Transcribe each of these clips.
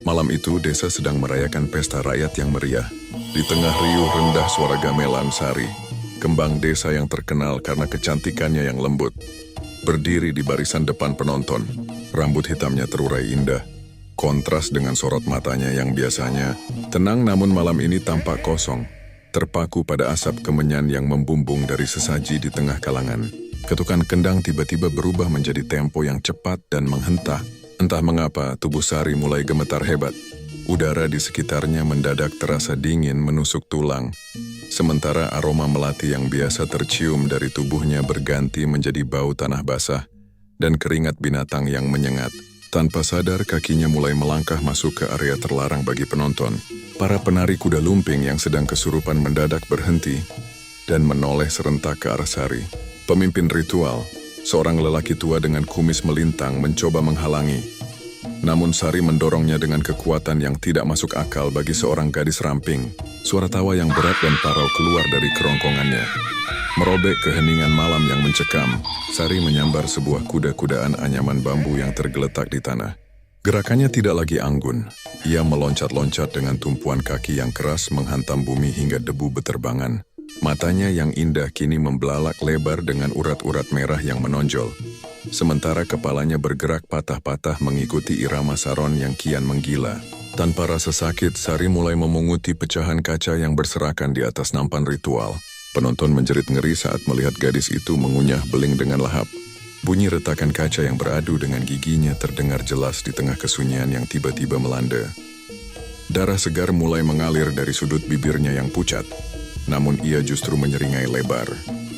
Malam itu, desa sedang merayakan pesta rakyat yang meriah. Di tengah riuh rendah suara gamelan Sari, kembang desa yang terkenal karena kecantikannya yang lembut, berdiri di barisan depan penonton. Rambut hitamnya terurai indah, kontras dengan sorot matanya yang biasanya tenang namun malam ini tampak kosong, terpaku pada asap kemenyan yang membumbung dari sesaji di tengah kalangan. Ketukan kendang tiba-tiba berubah menjadi tempo yang cepat dan menghentah. Entah mengapa, tubuh Sari mulai gemetar hebat. Udara di sekitarnya mendadak terasa dingin menusuk tulang. Sementara aroma melati yang biasa tercium dari tubuhnya berganti menjadi bau tanah basah dan keringat binatang yang menyengat. Tanpa sadar, kakinya mulai melangkah masuk ke area terlarang bagi penonton. Para penari kuda lumping yang sedang kesurupan mendadak berhenti dan menoleh serentak ke arah Sari. Pemimpin ritual, seorang lelaki tua dengan kumis melintang, mencoba menghalangi. Namun Sari mendorongnya dengan kekuatan yang tidak masuk akal bagi seorang gadis ramping. Suara tawa yang berat dan parau keluar dari kerongkongannya. Merobek keheningan malam yang mencekam, Sari menyambar sebuah kuda-kudaan anyaman bambu yang tergeletak di tanah. Gerakannya tidak lagi anggun. Ia meloncat-loncat dengan tumpuan kaki yang keras menghantam bumi hingga debu beterbangan. Matanya yang indah kini membelalak lebar dengan urat-urat merah yang menonjol. Sementara kepalanya bergerak patah-patah mengikuti irama saron yang kian menggila. Tanpa rasa sakit, Sari mulai memunguti pecahan kaca yang berserakan di atas nampan ritual. Penonton menjerit ngeri saat melihat gadis itu mengunyah beling dengan lahap. Bunyi retakan kaca yang beradu dengan giginya terdengar jelas di tengah kesunyian yang tiba-tiba melanda. Darah segar mulai mengalir dari sudut bibirnya yang pucat. Namun ia justru menyeringai lebar.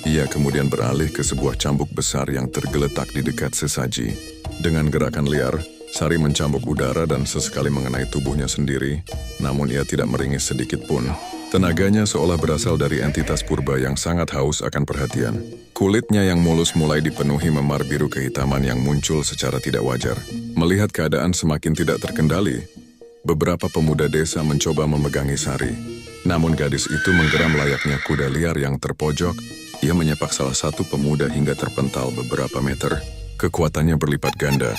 Ia kemudian beralih ke sebuah cambuk besar yang tergeletak di dekat sesaji. Dengan gerakan liar, Sari mencambuk udara dan sesekali mengenai tubuhnya sendiri, namun ia tidak meringis sedikit pun. Tenaganya seolah berasal dari entitas purba yang sangat haus akan perhatian. Kulitnya yang mulus mulai dipenuhi memar biru kehitaman yang muncul secara tidak wajar. Melihat keadaan semakin tidak terkendali, beberapa pemuda desa mencoba memegangi Sari. Namun gadis itu menggeram layaknya kuda liar yang terpojok. Ia menyepak salah satu pemuda hingga terpental beberapa meter. Kekuatannya berlipat ganda.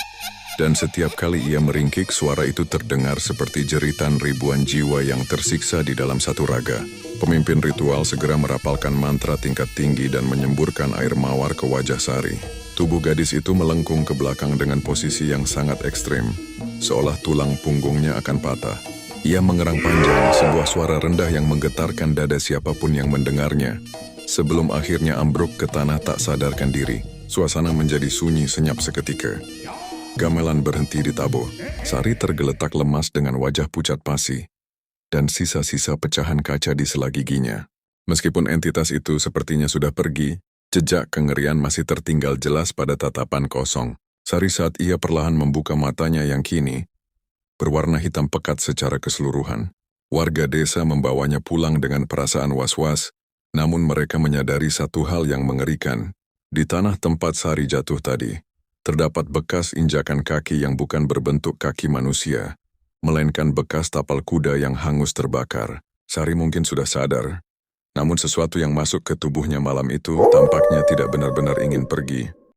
Dan setiap kali ia meringkik, suara itu terdengar seperti jeritan ribuan jiwa yang tersiksa di dalam satu raga. Pemimpin ritual segera merapalkan mantra tingkat tinggi dan menyemburkan air mawar ke wajah Sari. Tubuh gadis itu melengkung ke belakang dengan posisi yang sangat ekstrim, seolah tulang punggungnya akan patah. Ia mengerang panjang, sebuah suara rendah yang menggetarkan dada siapapun yang mendengarnya. Sebelum akhirnya ambruk ke tanah tak sadarkan diri, suasana menjadi sunyi senyap seketika. Gamelan berhenti di tabo. Sari tergeletak lemas dengan wajah pucat pasi dan sisa-sisa pecahan kaca di sela giginya. Meskipun entitas itu sepertinya sudah pergi, jejak kengerian masih tertinggal jelas pada tatapan kosong. Sari saat ia perlahan membuka matanya yang kini berwarna hitam pekat secara keseluruhan. Warga desa membawanya pulang dengan perasaan was-was, namun mereka menyadari satu hal yang mengerikan. Di tanah tempat Sari jatuh tadi, terdapat bekas injakan kaki yang bukan berbentuk kaki manusia, melainkan bekas tapal kuda yang hangus terbakar. Sari mungkin sudah sadar, namun sesuatu yang masuk ke tubuhnya malam itu tampaknya tidak benar-benar ingin pergi.